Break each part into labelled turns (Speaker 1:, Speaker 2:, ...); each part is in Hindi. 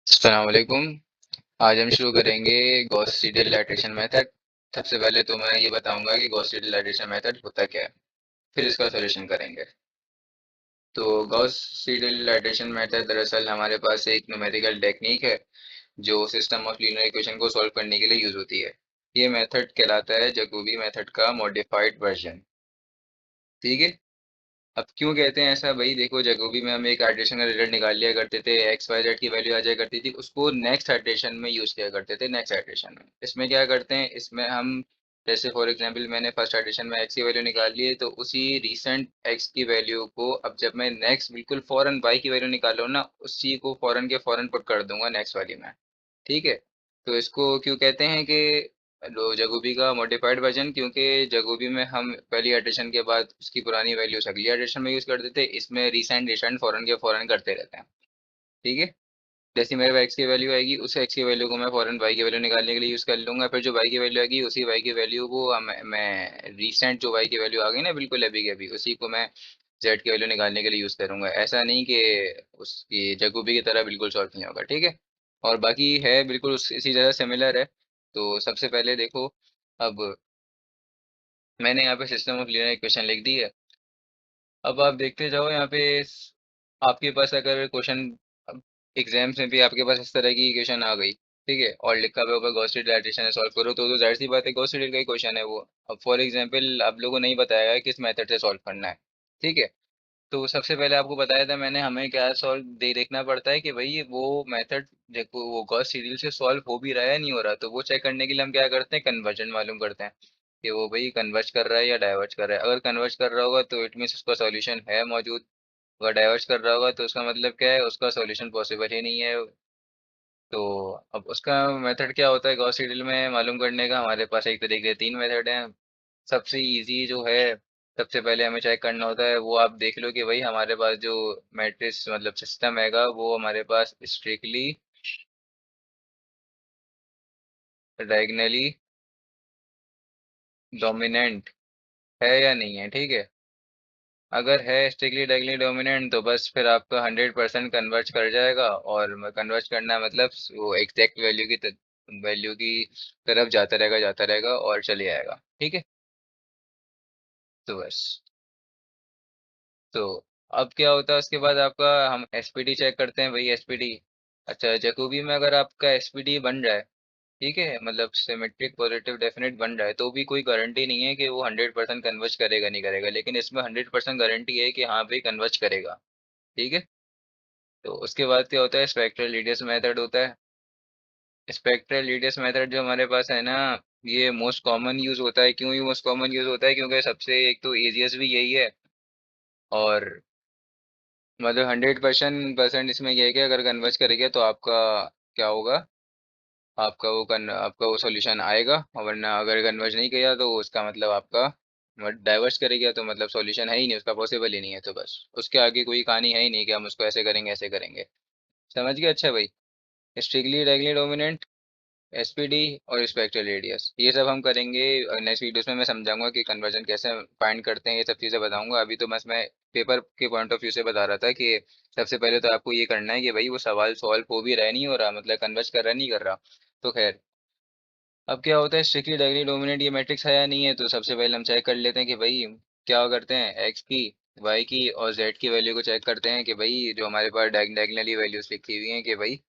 Speaker 1: अस्सलाम वालेकुम। आज हम शुरू करेंगे गॉस सीडल लाइट्रेशन मेथड। सबसे पहले तो मैं ये बताऊंगा कि गॉस सीडल लाइट्रेशन मेथड होता क्या है, फिर इसका सॉल्यूशन करेंगे। तो गॉस सीडल लाइट्रेशन मेथड दरअसल हमारे पास एक न्यूमेरिकल टेक्निक है जो सिस्टम ऑफ लीनियर इक्वेशन को सॉल्व करने के लिए यूज होती है। ये मेथड कहलाता है जैकोबी मेथड का मॉडिफाइड वर्जन। ठीक है। अब क्यों कहते हैं ऐसा भाई, देखो जैकोबी में हम एक आइटरेशन का रिजल्ट निकाल लिया करते थे, एक्स वाई जेड की वैल्यू आ जाया करती थी, उसको नेक्स्ट आइटरेशन में यूज किया करते थे। नेक्स्ट आइटरेशन में इसमें क्या करते हैं, इसमें हम जैसे फॉर एग्जांपल मैंने फर्स्ट आइटरेशन में एक्स की वैल्यू निकाल ली है, तो उसी रीसेंट एक्स की वैल्यू को अब जब मैं नेक्स्ट बिल्कुल फौरन वाई की वैल्यू निकालूँ ना, उसी को फौरन के फौरन पुट कर दूंगा नेक्स्ट वाली में। ठीक है। तो इसको क्यों कहते हैं कि जगोबी का मॉडिफाइड वर्जन, क्योंकि जगोबी में हम पहली इटरेशन के बाद उसकी पुरानी वैल्यूज अगली इटरेशन में यूज करते थे, इसमें रिसेंट रिसेंट फॉरन के फॉरन करते रहते हैं। ठीक है। जैसे मेरे एक्स की वैल्यू आएगी, उस एक्स की वैल्यू को मैं फॉरन वाई की वैल्यू निकालने के लिए यूज कर लूंगा, फिर जो वाई की वैल्यू आएगी उसी वाई की वैल्यू को मैं रिसेंट जो वाई की वैल्यू आ गई ना बिल्कुल अभी के अभी, उसी को मैं जेड की वैल्यू निकालने के लिए यूज करूंगा। ऐसा नहीं कि उसकी जगूबी की तरह बिल्कुल सॉल्व नहीं होगा। ठीक है। और बाकी है बिल्कुल इसी तरह सिमिलर है। तो सबसे पहले देखो, अब मैंने यहाँ पे सिस्टम ऑफ लीनियर इक्वेशन लिख दी है। अब आप देखते जाओ यहाँ पे आपके पास अगर क्वेश्चन एग्जाम्स में भी आपके पास इस तरह की इक्वेशन आ गई, ठीक है, और लिखा हुआ होगा गॉस रिलेशन है, सॉल्व करो, तो जाहिर सी बात है गॉस रिलेशन का ही क्वेश्चन है वो। अब फॉर एग्जांपल आप लोगों ने नहीं बताया है किस मेथड से सॉल्व करना है। ठीक है। तो सबसे पहले आपको बताया था मैंने, हमें क्या सॉल्व देखना पड़ता है कि भाई वो मेथड देखो वो गॉस सीरीज से सॉल्व हो भी रहा है नहीं हो रहा, तो वो चेक करने के लिए हम क्या करते हैं, कन्वर्जन मालूम करते हैं कि वो भाई कन्वर्ज कर रहा है या डाइवर्ज कर रहा है। अगर कन्वर्ज कर रहा होगा तो इट मीन्स उसका सॉल्यूशन है मौजूद, अगर डाइवर्ज कर रहा होगा तो उसका मतलब क्या है, उसका सॉल्यूशन पॉसिबल ही नहीं है। तो अब उसका मेथड क्या होता है गॉस सीडल में मालूम करने का, हमारे पास एक तरीके से तीन मेथड हैं। सबसे इजी जो है, सबसे पहले हमें चेक करना होता है, वो आप देख लो कि भाई हमारे पास जो मैट्रिक्स मतलब सिस्टम हैगा वो हमारे पास स्ट्रिक्टली डायगनली डोमिनेंट है या नहीं है। ठीक है। अगर है स्ट्रिक्टली डायगनली डोमिनेंट तो बस फिर आपका 100% कन्वर्ज कर जाएगा, और कन्वर्ज करना मतलब वो एग्जैक्ट वैल्यू की तरफ जाता रहेगा और चले आएगा। ठीक है। तो बस, तो अब क्या होता है उसके बाद आपका, हम एसपीडी चेक करते हैं भाई एसपीडी। अच्छा, जैकोबी में अगर आपका एसपीडी बन जाए, ठीक है, मतलब सिमेट्रिक पॉजिटिव डेफिनेट बन जाए, तो भी कोई गारंटी नहीं है कि वो 100% कन्वर्ज करेगा नहीं करेगा, लेकिन इसमें 100% गारंटी है कि हाँ भाई कन्वर्ज करेगा। ठीक है। तो उसके बाद क्या होता है, स्पेक्ट्रल रेडियस मेथड होता है। स्पेक्ट्रल रेडियस मेथड जो हमारे पास है ना, ये मोस्ट कॉमन यूज होता है। क्यों ये मोस्ट कॉमन यूज होता है, क्योंकि सबसे एक तो इजीएस्ट भी यही है, और मतलब 100% इसमें यह है कि अगर कन्वर्ज करेगा तो आपका क्या होगा, आपका वो सॉल्यूशन आएगा, और वरना अगर कन्वर्ज नहीं किया तो उसका मतलब आपका डाइवर्स करेगा, तो मतलब सॉल्यूशन है ही नहीं, उसका पॉसिबल ही नहीं है। तो बस उसके आगे कोई कहानी है ही नहीं कि हम उसको ऐसे करेंगे ऐसे करेंगे। समझ गए? अच्छा भाई, स्ट्रिक्टली डायगोनली डोमिनेंट, एसपीडी और स्पेक्ट्रल रेडियस, ये सब हम करेंगे नेक्स्ट वीडियोस में। मैं समझाऊंगा कि कन्वर्जन कैसे फाइंड करते हैं, ये सब चीज़ें बताऊंगा। अभी तो बस मैं पेपर के पॉइंट ऑफ व्यू से बता रहा था कि सबसे पहले तो आपको ये करना है कि भाई वो सवाल सॉल्व हो भी रहा है नहीं हो रहा, मतलब कन्वर्ज कर रहा है नहीं कर रहा। तो खैर, अब क्या होता है, स्ट्रिक्टली डायगोनली डोमिनेंट ये मैट्रिक्स है या नहीं है, तो सबसे पहले हम चेक कर लेते हैं कि भाई क्या करते हैं, एक्स की, वाई की और जेड की वैल्यू को चेक करते हैं कि भाई जो हमारे पास डायगनली वैल्यूज लिखी हुई हैं कि भाई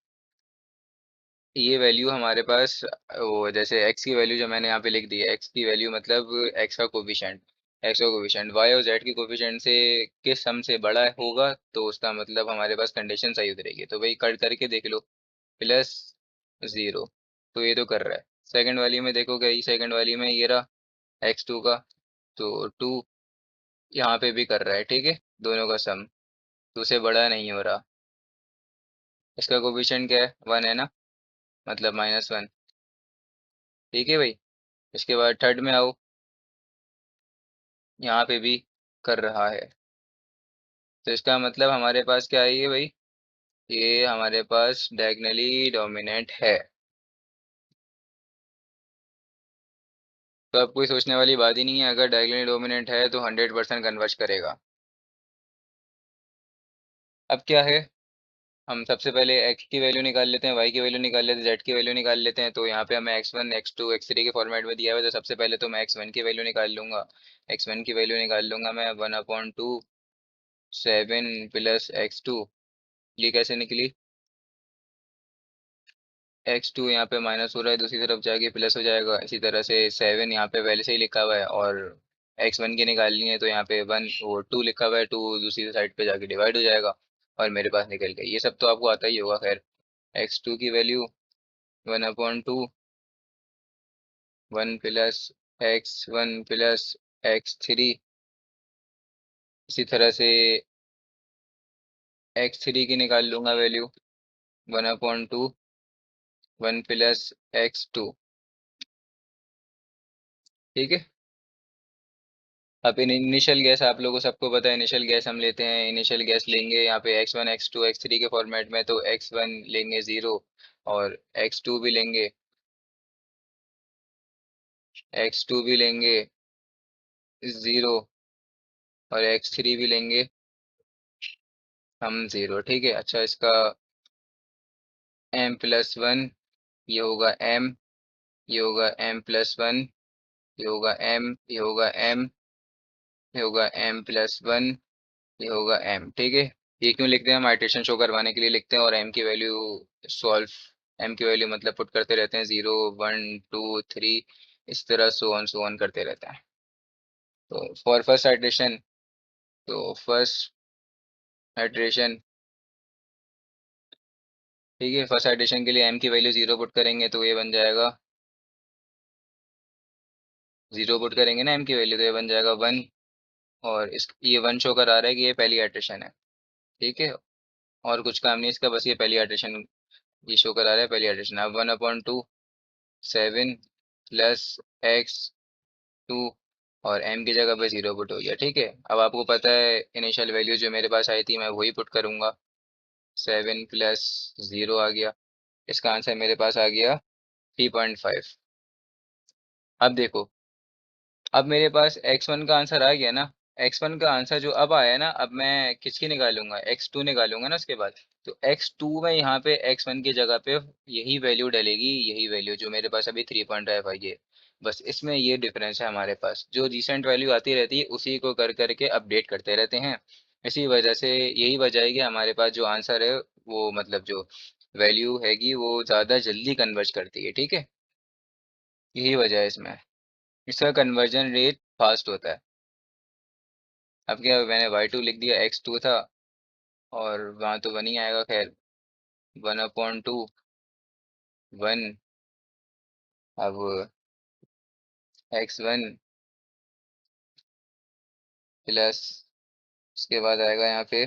Speaker 1: ये वैल्यू हमारे पास, वो जैसे x की वैल्यू जो मैंने यहाँ पे लिख दी है, x की वैल्यू मतलब x का कोफिशिएंट y और z की कोफिशिएंट से के सम से बड़ा होगा, तो उसका मतलब हमारे पास कंडीशन सही उतरेगी। तो भाई कट करके देख लो, प्लस ज़ीरो, तो ये तो कर रहा है। सेकंड वाली में देखो, गई सेकंड वाली में ये रहा x2 का, तो 2 यहाँ पे भी कर रहा है। ठीक है। दोनों का सम 2 से बड़ा नहीं हो रहा। इसका कोफिशिएंट क्या है, 1 है ना, मतलब -1। ठीक है भाई। इसके बाद थर्ड में आओ, यहाँ पे भी कर रहा है, तो इसका मतलब हमारे पास क्या है ये भाई, ये हमारे पास डायगनली डोमिनेंट है। तो अब कोई सोचने वाली बात ही नहीं है, अगर डायगनली डोमिनेंट है तो 100% कन्वर्ज करेगा। अब क्या है, हम सबसे पहले x की वैल्यू निकाल लेते हैं, y की वैल्यू निकाल लेते हैं, z की वैल्यू निकाल लेते हैं। तो यहाँ पे हमें x1 x2 x3 के फॉर्मेट में दिया हुआ है, तो सबसे पहले तो मैं x1 की वैल्यू निकाल लूंगा। x1 की वैल्यू निकाल लूंगा मैं 1/2 7 प्लस x2। ये कैसे निकली? x2 यहाँ पे माइनस हो रहा है, दूसरी तरफ जाके प्लस हो जाएगा। इसी तरह से 7 यहाँ पे पहले से ही लिखा हुआ है, और x1 की निकालनी है तो यहाँ पे 1 वो 2 लिखा हुआ है, 2 दूसरी साइड पे जाके डिवाइड हो जाएगा और मेरे पास निकल गया। ये सब तो आपको आता ही होगा खैर। x2 की value 1/2 1 plus x1 plus x3। इसी तरह से x3 की निकाल लूंगा वैल्यू 1/2 1 प्लस x2। ठीक है। अब इन इनिशियल गैस आप लोगों को सबको पता है, इनिशियल गैस हम लेते हैं। इनिशियल गैस लेंगे यहाँ पे x1 x2 x3 के फॉर्मेट में, तो x1 लेंगे 0 और x2 भी लेंगे, x2 भी लेंगे 0 और x3 भी लेंगे हम 0। ठीक है। अच्छा, इसका m+1, ये होगा m, ये होगा m+1, ये होगा m, ये होगा m, ये होगा m+1, ये होगा m। ठीक है। ये क्यों लिखते हैं? हम आइट्रेशन शो करवाने के लिए लिखते हैं, और m की वैल्यू सॉल्व, m की वैल्यू मतलब पुट करते रहते हैं 0 1 2 3, इस तरह सो ऑन करते रहते हैं। तो फॉर फर्स्ट आइट्रेशन, तो फर्स्ट आइट्रेशन, ठीक है, फर्स्ट आइट्रेशन के लिए m की वैल्यू 0 पुट करेंगे तो ये बन जाएगा 0 पुट करेंगे ना m की वैल्यू, तो ये बन जाएगा 1। और इस ये 1 शो करा रहा है कि ये पहली आइट्रेशन है। ठीक है। और कुछ काम नहीं इसका, बस ये पहली आइट्रेशन ये शो करा रहा है, पहली आइट्रेशन। अब 1/2 7 प्लस x2 और m की जगह पे 0 पुट हो गया। ठीक है। अब आपको पता है इनिशियल वैल्यू जो मेरे पास आई थी मैं वही पुट करूंगा, 7 प्लस 0 आ गया। इसका आंसर मेरे पास आ गया 3.5। अब देखो, अब मेरे पास x1 का आंसर आ गया ना। x1 का आंसर जो अब आया ना, अब मैं किसकी निकालूंगा? x2 निकालूंगा ना उसके बाद। तो x2 में यहाँ पे x1 की जगह पे यही वैल्यू डलेगी, यही वैल्यू जो मेरे पास अभी 3.5 आई है। बस इसमें ये डिफरेंस है, हमारे पास जो रिसेंट वैल्यू आती रहती है उसी को कर करके अपडेट करते रहते हैं। इसी वजह से यही वजह है कि हमारे पास जो आंसर है वो मतलब जो वैल्यू हैगी वो ज़्यादा जल्दी कन्वर्ज करती है। ठीक है। यही वजह है इसमें, इसका कन्वर्जन रेट फास्ट होता है। अब क्या, मैंने y2 लिख दिया, x2 था और वहाँ तो 1 ही आएगा खैर। 1/2 1, अब x1 प्लस, उसके बाद आएगा यहाँ पे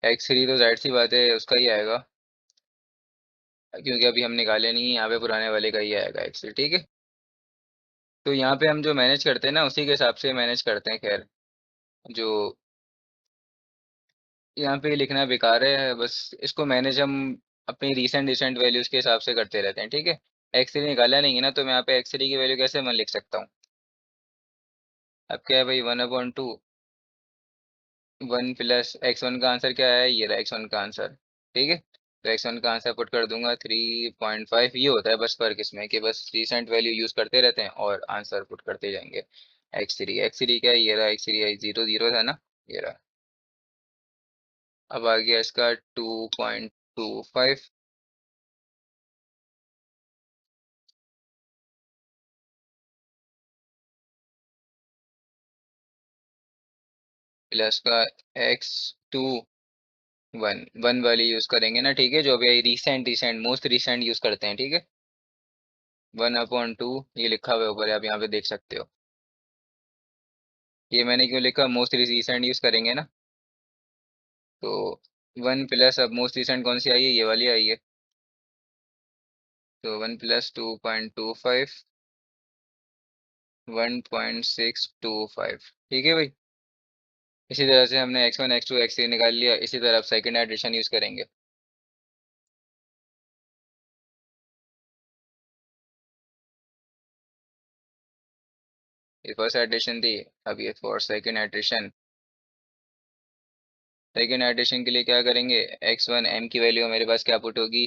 Speaker 1: x3, तो जाहिर सी बात है उसका ही आएगा, क्योंकि अभी हम निकाले नहीं, यहाँ पे पुराने वाले का ही आएगा x3। ठीक है। तो यहाँ पे हम जो मैनेज करते हैं ना उसी के हिसाब से मैनेज करते हैं खैर। जो यहाँ पे लिखना बेकार है, बस इसको मैनेज हम अपनी रिसेंट रिसेंट वैल्यूज के हिसाब से करते रहते हैं। ठीक है। x3 निकाला नहीं है ना, तो मैं यहाँ पे x3 की वैल्यू कैसे मैं लिख सकता हूँ? अब क्या है भाई, 1/2 1 प्लस x1 का आंसर क्या है? ये रहा x1 का आंसर। ठीक है। तो x1 का आंसर पुट कर दूंगा 3.5। ये होता है बस फर्क इसमें कि बस रिसेंट वैल्यू यूज करते रहते हैं और आंसर पुट करते जाएंगे। x3 क्या है? ये रहा x3 0 0 था ना, ये रहा। अब आ गया इसका 2.25 प्लस का x2 1 1 वाली यूज करेंगे ना। ठीक है। जो अभी recent recent most recent use करते हैं। ठीक है। 1/2 ये लिखा हुआ है ऊपर, आप यहाँ पे देख सकते हो। ये मैंने क्यों लिखा? मोस्ट रिसेंट यूज करेंगे ना। तो 1 प्लस, अब मोस्ट रिसेंट कौन सी आई है? ये वाली आई है। तो 1 + 2.25 1.625। ठीक है भाई। इसी तरह से हमने x1 x2 x3 निकाल लिया। इसी तरह सेकेंड एडिशन यूज करेंगे। ये फर्स्ट एडिशन थी, अब ये for second edition. Second edition के लिए क्या करेंगे, x1 m की वैल्यू मेरे पास क्या पुट होगी,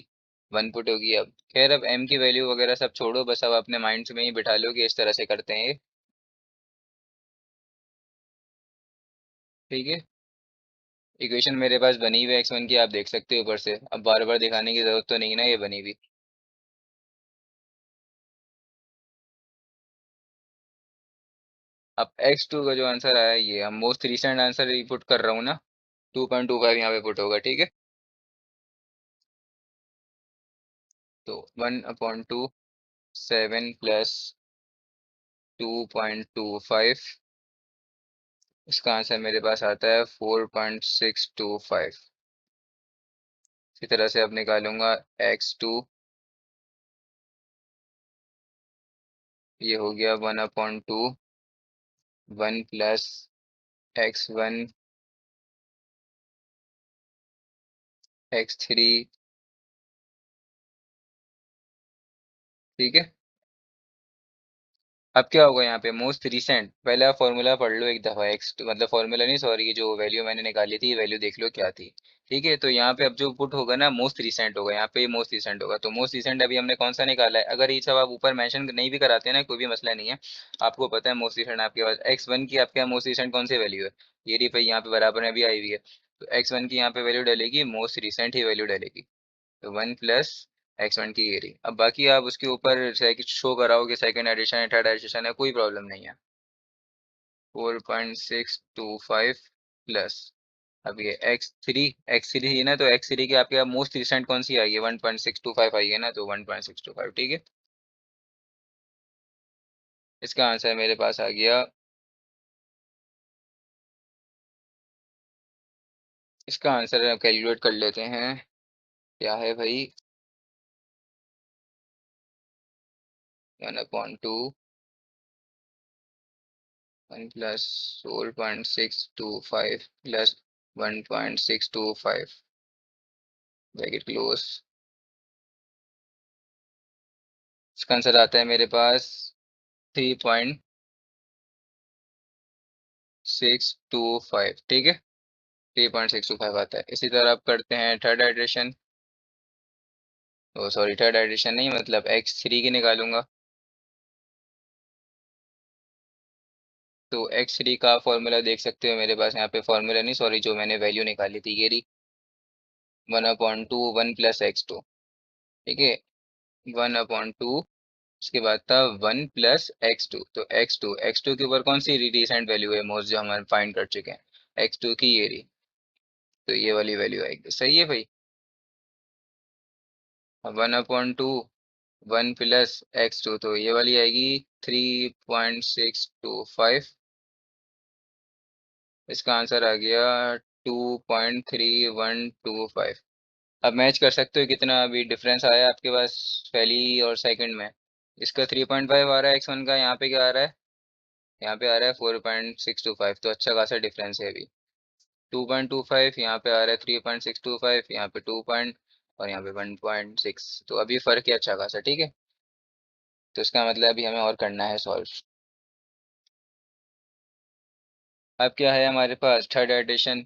Speaker 1: 1 पुट होगी। अब खैर अब m की वैल्यू वगैरह सब छोड़ो, बस अब अपने माइंड में ही बिठा लो कि इस तरह से करते हैं ये। ठीक है, इक्वेशन मेरे पास बनी हुई है x1 की, आप देख सकते हो ऊपर से, अब बार बार दिखाने की जरूरत तो नहीं ना, ये बनी हुई। अब x2 का जो आंसर आया, ये हम मोस्ट रिसेंट आंसर ही पुट कर रहा हूँ ना, 2.25 यहाँ पे पुट होगा। ठीक है, तो 1/2, 7 प्लस 2.25, इसका आंसर मेरे पास आता है 4.625। इसी तरह से अब निकालूंगा x2, ये हो गया 1/2, 1 प्लस x1, x3। ठीक है, अब क्या होगा यहाँ पे मोस्ट रिसेंट, पहले आप फॉर्मूला पढ़ लो एक दफा, एक्स मतलब फॉर्मूला नहीं सॉरी, ये जो वैल्यू मैंने निकाली थी, ये वैल्यू देख लो क्या थी। ठीक है, तो यहाँ पे अब जो पुट होगा ना, मोस्ट रिसेंट होगा, यहाँ पे मोस्ट रिसेंट होगा। तो मोस्ट रिसेंट अभी हमने कौन सा निकाला है, अगर ये सब आप ऊपर मेंशन नहीं भी कराते हैं ना, कोई भी मसला नहीं है, आपको पता है मोस्ट रिसेंट आपके पास x1 की, आपके यहाँ मोस्ट रिसेंट कौन सी वैल्यू है, ये रही भाई, यहाँ पे बराबर में भी आई हुई है। तो x1 की यहाँ पे वैल्यू डलेगी, मोस्ट रिसेंट ही वैल्यू डलेगी। तो 1 प्लस x1 की ये रही। अब बाकी आप उसके ऊपर शो कराओगे सेकंड एडिशन है, थर्ड एडिशन है, कोई प्रॉब्लम नहीं है। 4.625 प्लस, अब ये एक्स थ्री है ना, तो एक्स थ्री की आपके यहाँ मोस्ट रिसेंट कौन सी आई है, 1.625 आई है ना, तो 1.625। ठीक है, इसका आंसर मेरे पास आ गया, इसका आंसर कैलकुलेट कर लेते हैं, क्या है भाई, 1/2, 1 प्लस 4.625 प्लस 1.625, ब्रैकेट क्लोज। इसका आंसर आता है मेरे पास 3.625। ठीक है, 3.625 आता है। इसी तरह आप करते हैं थर्ड एडिशन, ओ सॉरी थर्ड एडिशन नहीं, मतलब x3 की निकालूंगा। तो x3 का फॉर्मूला देख सकते हो मेरे पास, यहाँ पे फॉर्मूला नहीं सॉरी, जो मैंने वैल्यू निकाली थी ये रही, 1/2, 1 प्लस x2। ठीक है, 1/2, उसके बाद था 1 प्लस x2, तो एक्स टू के ऊपर कौन सी रिसेंट वैल्यू है मोस्ट, जो हम फाइंड कर चुके हैं, x2 की ये रही, तो ये वाली वैल्यू आएगी। सही है भाई, 1/2, 1 प्लस x2, तो ये वाली आएगी 3.625। इसका आंसर आ गया 2.3125। अब मैच कर सकते हो कितना अभी डिफरेंस आया आपके पास पहली और सेकंड में। इसका 3.5 आ रहा है x1 का, यहाँ पे क्या आ रहा है, यहाँ पे आ रहा है 4.625, तो अच्छा खासा डिफरेंस है अभी। 2.25 यहाँ पे आ रहा है, 3.625 यहाँ पे 2 पॉइंट, और यहाँ पे 1.6, तो अभी फर्क है अच्छा खासा। ठीक है, तो इसका मतलब अभी हमें और करना है सॉल्व। अब क्या है हमारे पास, थर्ड एडिशन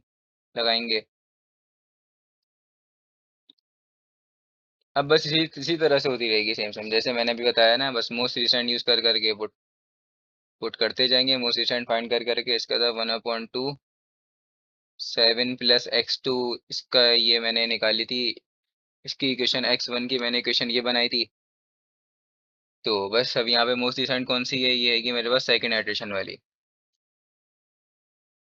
Speaker 1: लगाएंगे। अब बस इसी इसी तरह से होती रहेगी, सेम सेम जैसे मैंने अभी बताया ना, बस मोस्ट रिसेंट यूज कर करके पुट पुट करते जाएंगे, मोस्ट रिसेंट फाइंड कर करके। इसका था 1/2, 7 प्लस x2, इसका ये मैंने निकाली थी, इसकी इक्वेशन x1 की मैंने इक्वेशन ये बनाई थी। तो बस अब यहाँ पे मोस्ट रिसेंट कौन सी है, ये है कि मेरे पास सेकंड एडिशन वाली।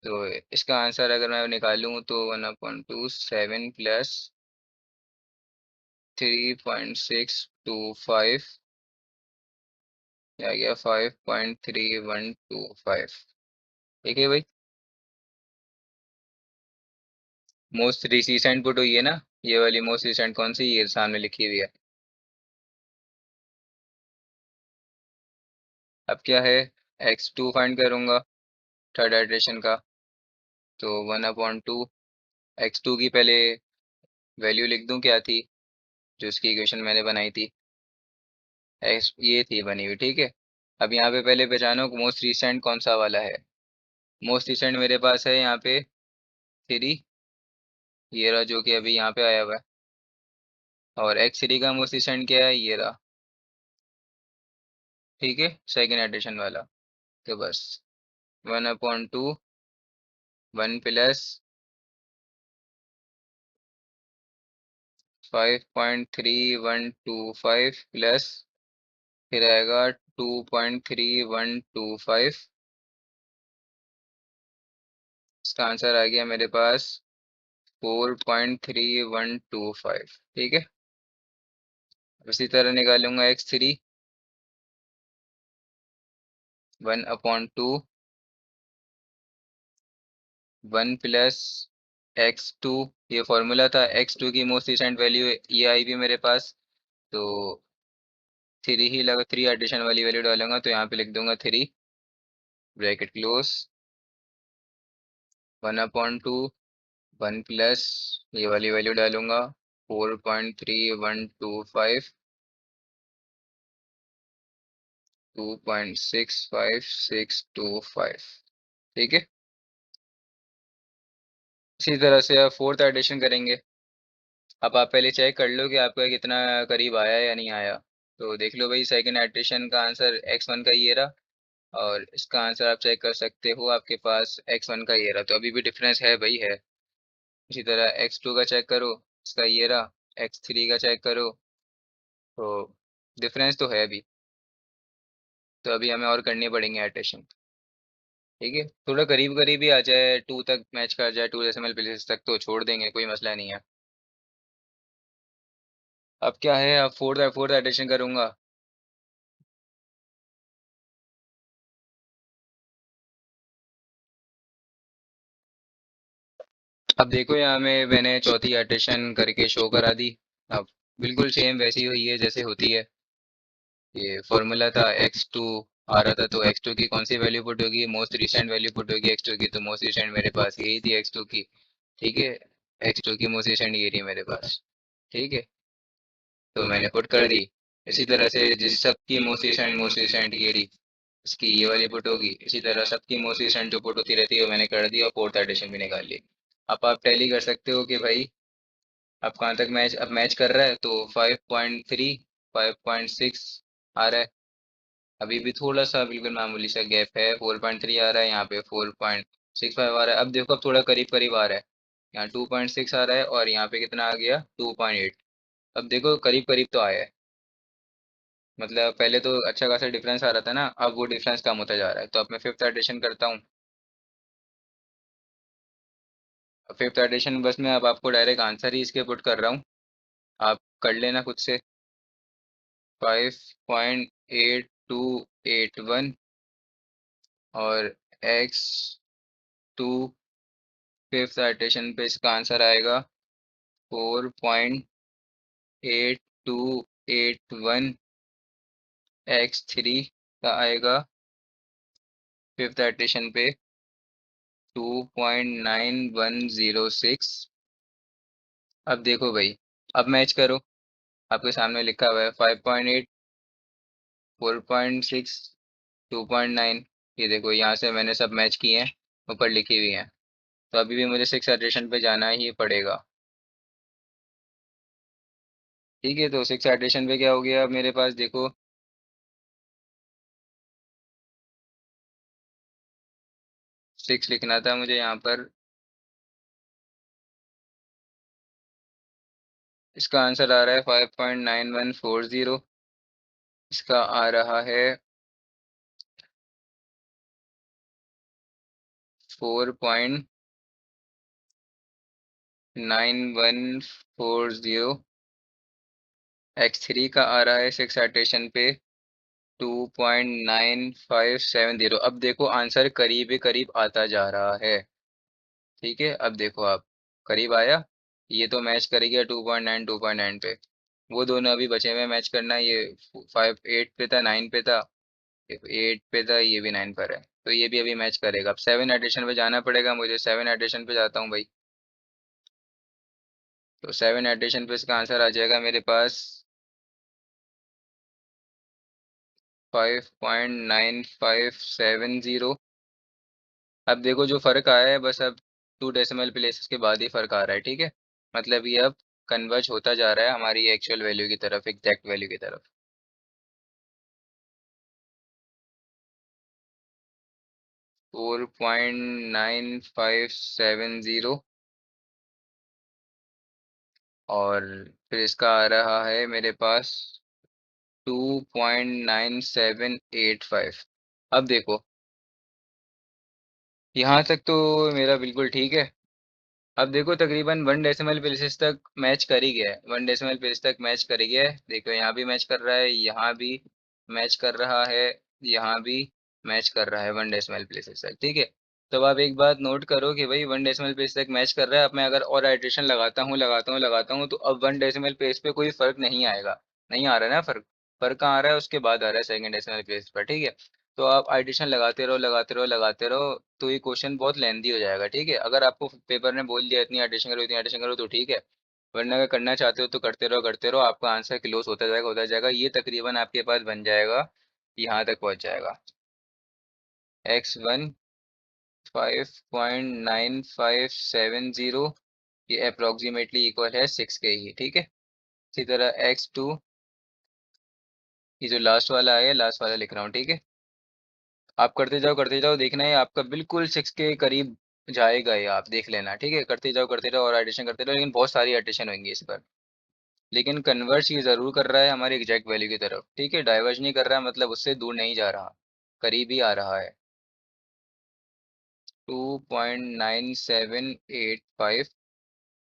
Speaker 1: तो इसका आंसर अगर मैं निकालूं तो 1/2, 7 प्लस 3.625, आ गया 5.3125। ठीक है भाई, मोस्ट रिसेंट पुट हुई है ना, ये वाली मोस्ट रिसेंट कौन सी, ये सामने लिखी हुई है। अब क्या है, x2 फाइंड करूंगा थर्ड इटरेशन का। तो 1/2, x2 की पहले वैल्यू लिख दूं क्या थी, जो इसकी इक्वेशन मैंने बनाई थी, x ये थी बनी हुई। ठीक है, अब यहाँ पे पहले पहचानो मोस्ट रिसेंट कौन सा वाला है। मोस्ट रिसेंट मेरे पास है यहाँ पे 3, ये रहा जो कि अभी यहाँ पे आया हुआ है। और x3 का मोसिशन क्या है, ये रहा। ठीक है, सेकेंड एडिशन वाला। तो बस 1/2 1 + 5.3125 प्लस फिर आएगा 2.3125। इसका आंसर आ गया मेरे पास 4.3125। ठीक है, उसी तरह निकालूंगा x3 1/2 1 + x2। ये फॉर्मूला था, x2 की मोस्ट रिसेंट वैल्यू ये आई भी मेरे पास। तो 3 ही लगा, 3 एडिशन वाली वैल्यू डालूंगा तो यहाँ पे लिख दूंगा 3 ब्रैकेट क्लोज 1/2 1 प्लस ये वाली वैल्यू डालूंगा 4.3125 2.65625। ठीक है, इसी तरह से आप फोर्थ एडिशन करेंगे। अब आप पहले चेक कर लो कि आपका कितना करीब आया या नहीं आया। तो देख लो भाई, सेकंड एडिशन का आंसर x1 का ये रहा। और इसका आंसर आप चेक कर सकते हो, आपके पास x1 का ये रहा। तो अभी भी डिफरेंस है भाई, है। इसी तरह x2 का चेक करो, इसका ये रहा। x3 का चेक करो, तो डिफरेंस तो है अभी। तो अभी हमें और करनी पड़ेंगे एडिशन। ठीक है, थोड़ा करीब करीब ही आ जाए, 2 तक मैच कर जाए, 2 डेसिमल प्लेसेस तक तो छोड़ देंगे, कोई मसला नहीं है। अब क्या है, अब फोर्थ फोर्थ एडिशन करूंगा। अब देखो, यहाँ में मैंने चौथी एडिशन करके शो करा दी। अब बिल्कुल सेम वैसी हुई है जैसे होती है। ये फॉर्मूला था, x2 आ रहा था, तो x2 की कौन सी वैल्यू पुट होगी, मोस्ट रिसेंट वैल्यू पुट होगी x2 की। तो मोस्ट रिसेंट मेरे पास यही थी x2 की। ठीक है, x2 की मोस्ट रिसेंट ये रही मेरे पास। ठीक है, तो मैंने पुट कर दी। इसी तरह से जिस सबकी मोस्ट रिसेंट ये रही, इसकी ये वाली पुट होगी। इसी तरह सबकी मोस्ट रिसेंट जो पुट होती रहती है वो मैंने कर दी, और फोर्थ एडिशन भी निकाल ली। अब आप टैली कर सकते हो कि भाई अब कहाँ तक मैच, अब मैच कर रहा है। तो 5.3 5.6 आ रहा है। अभी भी थोड़ा सा बिल्कुल मामूली सा गैप है, 4.3 आ रहा है, यहाँ पे 4.65 आ रहा है। अब देखो, अब थोड़ा करीब करीब आ रहा है। यहाँ 2.6 आ रहा है, और यहाँ पे कितना आ गया, 2.8। अब देखो करीब करीब तो आया है। मतलब पहले तो अच्छा खासा डिफरेंस आ रहा था ना, अब वो डिफरेंस कम होता जा रहा है। तो अब मैं फिफ्थ एडिशन करता हूँ। फिफ्थ एडिशन बस मैं अब आपको डायरेक्ट आंसर ही इसके पुट कर रहा हूँ, आप कर लेना खुद से। 5.8281 और x2 फिफ्थ एडिशन पे इसका आंसर आएगा 4.8281। x3 का आएगा फिफ्थ एडिशन पे 2.9106। अब देखो भाई, अब मैच करो, आपके सामने लिखा हुआ है 5.8 4.6 2.9। ये देखो, यहाँ से मैंने सब मैच किए हैं, ऊपर लिखी हुई हैं। तो अभी भी मुझे सिक्स एडिशन पे जाना ही पड़ेगा। ठीक है, तो सिक्स एडिशन पे क्या हो गया अब मेरे पास, देखो 6 लिखना था मुझे यहाँ पर। इसका आंसर आ रहा है 5.9140। इसका आ रहा है 4.9140। x3 का आ रहा है सिक्स एडिशन पे 2.9570। अब देखो आंसर करीब ही करीब आता जा रहा है। ठीक है, अब देखो आप, करीब आया। ये तो मैच कर गया 2.9 पे। वो दोनों अभी बचे हुए मैच करना। ये 5 8 पे था, 9 पे था। 8 पे था, ये भी 9 पर है। तो ये भी अभी मैच करेगा। अब सेवन एडिशन पे जाना पड़ेगा मुझे, सेवन एडिशन पे जाता हूँ भाई। तो सेवन एडिशन पे इसका आंसर आ जाएगा मेरे पास 5.9570। अब देखो जो फर्क आया है, बस अब 2 डेसिमल प्लेसेस के बाद ही फर्क आ रहा है। ठीक है, मतलब ये अब कन्वर्ज होता जा रहा है हमारी एक्चुअल वैल्यू की तरफ, एग्जैक्ट वैल्यू की तरफ। 4.9570, और फिर इसका आ रहा है मेरे पास 2.9785। अब देखो, यहाँ तक तो मेरा बिल्कुल ठीक है। अब देखो तकरीबन 1 डेसिमल प्लेसेस तक मैच कर ही गया है, 1 डेसिमल प्लेस तक मैच कर ही गया है। देखो यहाँ भी मैच कर रहा है, यहाँ भी मैच कर रहा है, यहाँ भी मैच कर रहा है 1 डेसिमल प्लेसेस तक, ठीक है। तो अब आप एक बात नोट करो कि भाई 1 डेसिमल प्लेस तक मैच कर रहा है। अब मैं अगर और आइट्रेशन लगाता हूँ तो अब 1 डेसिमल प्लेस पे कोई फर्क नहीं आएगा। नहीं आ रहा है ना फर्क। फर्क कहाँ आ रहा है, उसके बाद आ रहा है सेकंड डेसिमल प्लेस पर, ठीक है। तो आप आइट्रेशन लगाते रहो लगाते रहो लगाते रहो, तो ये क्वेश्चन बहुत लेंदी हो जाएगा, ठीक है। अगर आपको पेपर ने बोल दिया इतनी एडिशन करो इतनी एडिशन करो तो ठीक है, वरना अगर करना चाहते हो तो करते रहो, आपका आंसर क्लोज होता जाएगा। ये तकरीबन आपके पास बन जाएगा, यहाँ तक पहुँच जाएगा। x1 5.9570, ये अप्रोक्सीमेटली इक्वल है 6 के ही, ठीक है। इसी तरह x2, ये जो लास्ट वाला है लास्ट वाला लिख रहा हूँ, ठीक है। आप करते जाओ, देखना है आपका बिल्कुल 6 के करीब जाएगा, ये आप देख लेना, ठीक है। करते जाओ और एडिशन करते रहो, लेकिन बहुत सारी एडिशन होंगी इस पर। लेकिन कन्वर्ज ये जरूर कर रहा है हमारे एग्जैक्ट वैल्यू की तरफ, ठीक है। डाइवर्ज नहीं कर रहा है, मतलब उससे दूर नहीं जा रहा, करीब ही आ रहा है। 2.9785,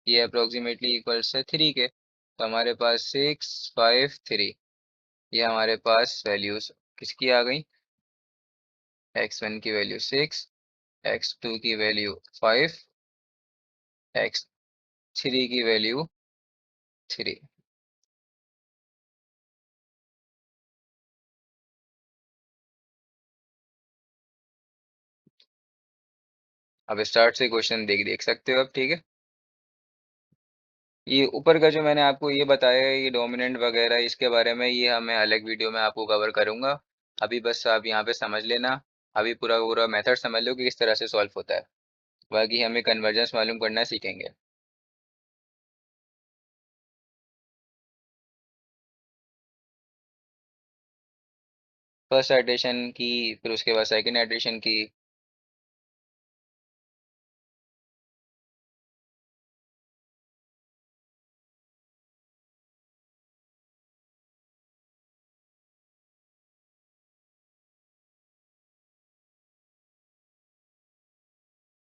Speaker 1: ये अप्रोक्सीमेटली इक्वल्स है 3 के। तो हमारे पास 653, ये हमारे पास वैल्यूज किसकी आ गई। x1 की वैल्यू 6, x2 की वैल्यू 5, x3 की वैल्यू 3। अब स्टार्ट से क्वेश्चन देख देख सकते हो अब, ठीक है। ये ऊपर का जो मैंने आपको ये बताया है, ये डोमिनेंट वगैरह, इसके बारे में ये मैं अलग वीडियो में आपको कवर करूंगा। अभी बस आप यहाँ पे समझ लेना, अभी पूरा पूरा मेथड समझ लो कि किस तरह से सॉल्व होता है। बाकी हमें कन्वर्जेंस मालूम करना सीखेंगे। फर्स्ट आइट्रेशन की, फिर उसके बाद सेकंड आइट्रेशन की,